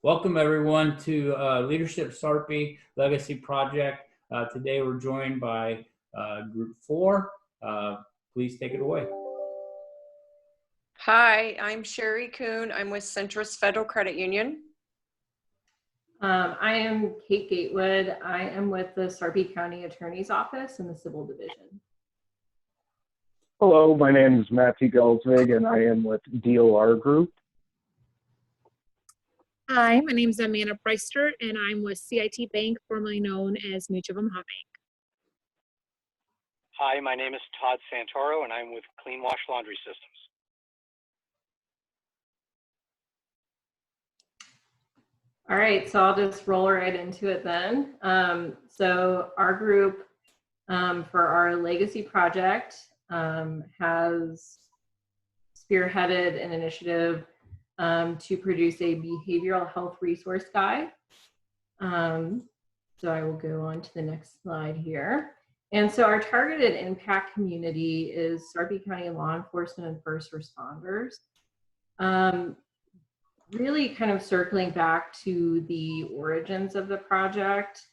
Welcome everyone to Leadership Sarpy Legacy Project. Today we're joined by Group 4. Please take it away. Hi, I'm Sherry Kuhn. I'm with Centris Federal Credit Union. I am Kate Gatewood. I am with the Sarpy County Attorney's Office in the Civil Division. Hello, my name is Matthew Gelsvig and I am with DOR Group. Hi, my name is Amanda Preister and I'm with CIT Bank, formerly known as Mutual of Omaha Bank. Hi, my name is Todd Santoro and I'm with Clean Wash Laundry Systems. All right, so I'll just roll right into it then. So our group for our legacy project has spearheaded an initiative to produce a behavioral health resource guide. So I will go on to the next slide here. And so our targeted impact community is Sarpy County law enforcement and first responders. Really kind of circling back to the origins of the project,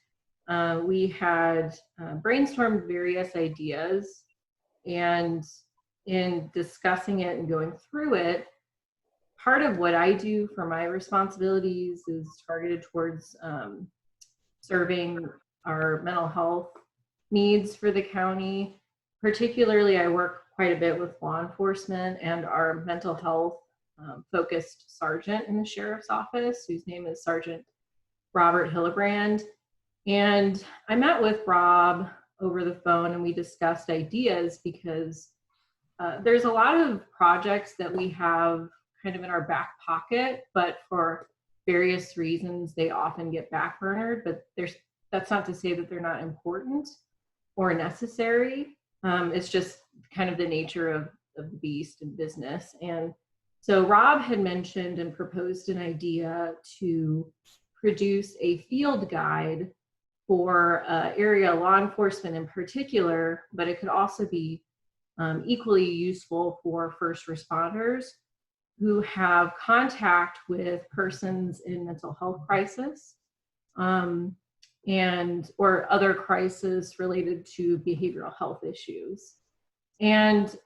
we had brainstormed various ideas, and in discussing it and going through it, part of what I do for my responsibilities is targeted towards serving our mental health needs for the county. Particularly, I work quite a bit with law enforcement and our mental health focused sergeant in the sheriff's office, whose name is Sergeant Robert Hillebrand. And I met with Rob over the phone and we discussed ideas because there's a lot of projects that we have kind of in our back pocket, but for various reasons, they often get backburnered, but that's not to say that they're not important or necessary. It's just kind of the nature of the beast and business. And so Rob had mentioned and proposed an idea to produce a field guide for area law enforcement in particular, but it could also be equally useful for first responders who have contact with persons in mental health crisis and or other crises related to behavioral health issues. And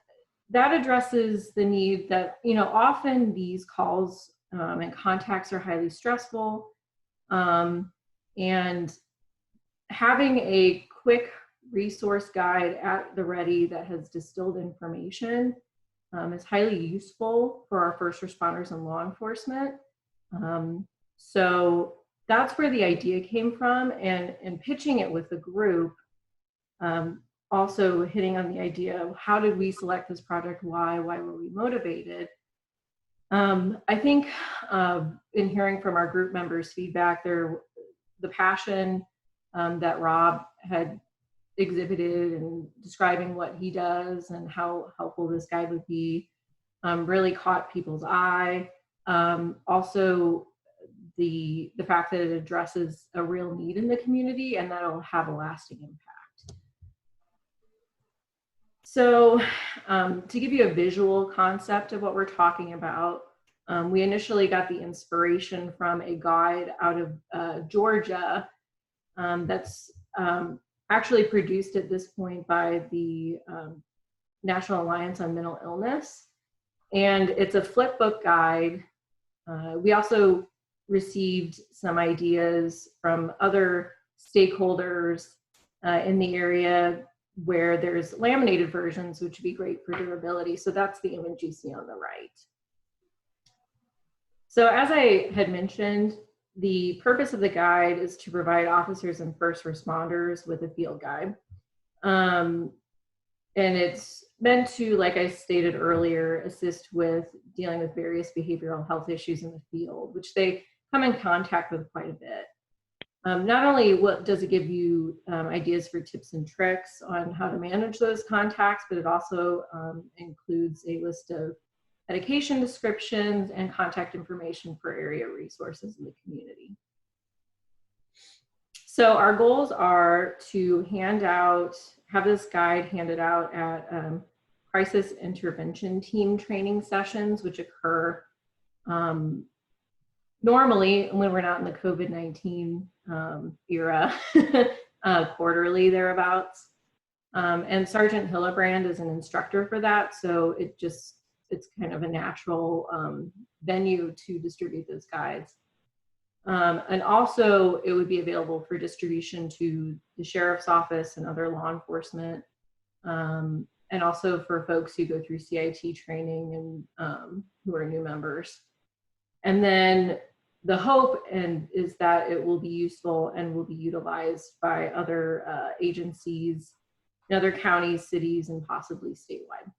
that addresses the need that, often these calls and contacts are highly stressful, and having a quick resource guide at the ready that has distilled information is highly useful for our first responders and law enforcement. So that's where the idea came from, and pitching it with the group, also hitting on the idea of how did we select this project, why were we motivated? I think in hearing from our group members' feedback, the passion that Rob had exhibited and describing what he does and how helpful this guide would be really caught people's eye. Also, the fact that it addresses a real need in the community and that'll have a lasting impact. So to give you a visual concept of what we're talking about, we initially got the inspiration from a guide out of Georgia that's actually produced at this point by the National Alliance on Mental Illness. And it's a flip book guide. We also received some ideas from other stakeholders in the area where there's laminated versions, which would be great for durability. So that's the image you see on the right. So as I had mentioned, the purpose of the guide is to provide officers and first responders with a field guide. And it's meant to, like I stated earlier, assist with dealing with various behavioral health issues in the field, which they come in contact with quite a bit. Not only does it give you ideas for tips and tricks on how to manage those contacts, but it also includes a list of medication descriptions and contact information for area resources in the community. So our goals are to have this guide handed out at crisis intervention team training sessions, which occur normally, when we're not in the COVID-19 era, quarterly thereabouts. And Sergeant Hillebrand is an instructor for that, so it's kind of a natural venue to distribute those guides. And also, it would be available for distribution to the sheriff's office and other law enforcement, and also for folks who go through CIT training and who are new members. And then the hope is that it will be useful and will be utilized by other agencies in other counties, cities, and possibly statewide.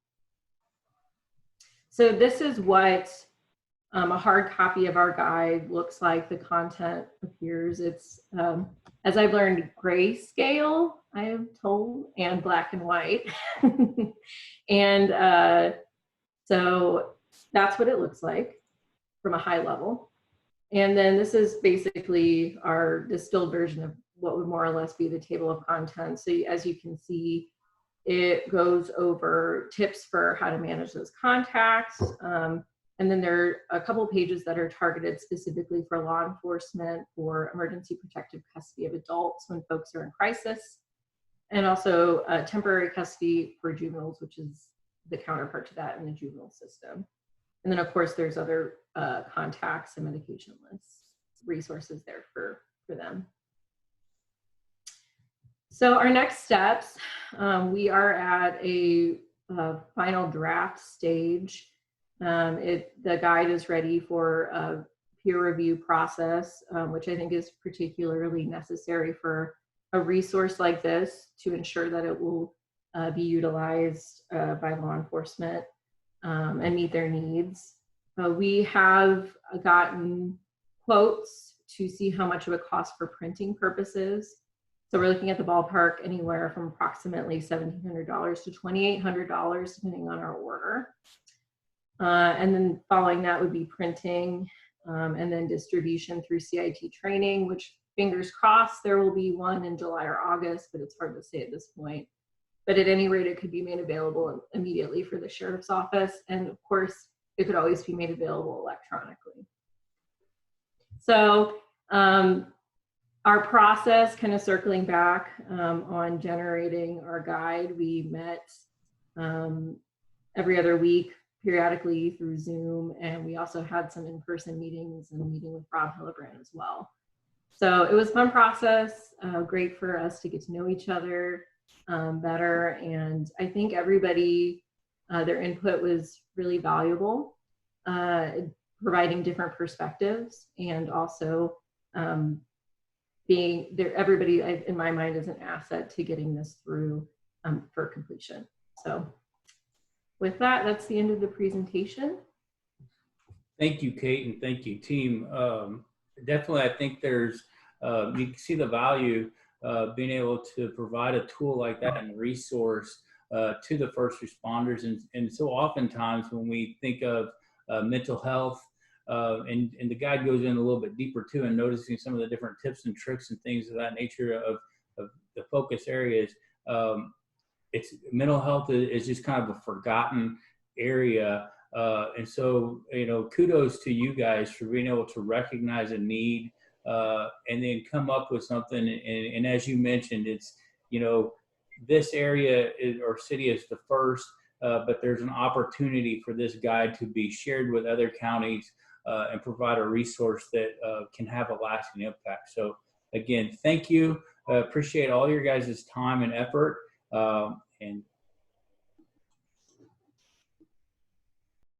So this is what a hard copy of our guide looks like. The content appears. It's, as I've learned, grayscale, I am told, and black and white. And so that's what it looks like from a high level. And then this is basically our distilled version of what would more or less be the table of contents. So as you can see, it goes over tips for how to manage those contacts. And then there are a couple pages that are targeted specifically for law enforcement for emergency protective custody of adults when folks are in crisis. And also temporary custody for juveniles, which is the counterpart to that in the juvenile system. And then of course there's other contacts and medication lists, resources there for them. So our next steps, we are at a final draft stage. The guide is ready for a peer review process, which I think is particularly necessary for a resource like this to ensure that it will be utilized by law enforcement and meet their needs. We have gotten quotes to see how much it would cost for printing purposes. So we're looking at the ballpark anywhere from approximately $1,700 to $2,800, depending on our order. And then following that would be printing and then distribution through CIT training, which fingers crossed there will be one in July or August, but it's hard to say at this point. But at any rate, it could be made available immediately for the sheriff's office. And of course, it could always be made available electronically. So our process, kind of circling back on generating our guide, we met every other week periodically through Zoom, and we also had some in-person meetings and a meeting with Rob Hillebrand as well. So it was a fun process, great for us to get to know each other better, and I think everybody, their input was really valuable, providing different perspectives, and also being there, everybody in my mind is an asset to getting this through for completion. So with that, that's the end of the presentation. Thank you, Kate, and thank you, team. Definitely, I think there's, you can see the value being able to provide a tool like that and resource to the first responders. And so oftentimes when we think of mental health, and the guide goes in a little bit deeper too, and noticing some of the different tips and tricks and things of that nature of the focus areas. It's mental health is just kind of a forgotten area. And so, you know, kudos to you guys for being able to recognize a need and then come up with something. And as you mentioned, it's, you know, this area or city is the first, but there's an opportunity for this guide to be shared with other counties and provide a resource that can have a lasting impact. So again, thank you. Appreciate all your guys' time and effort. And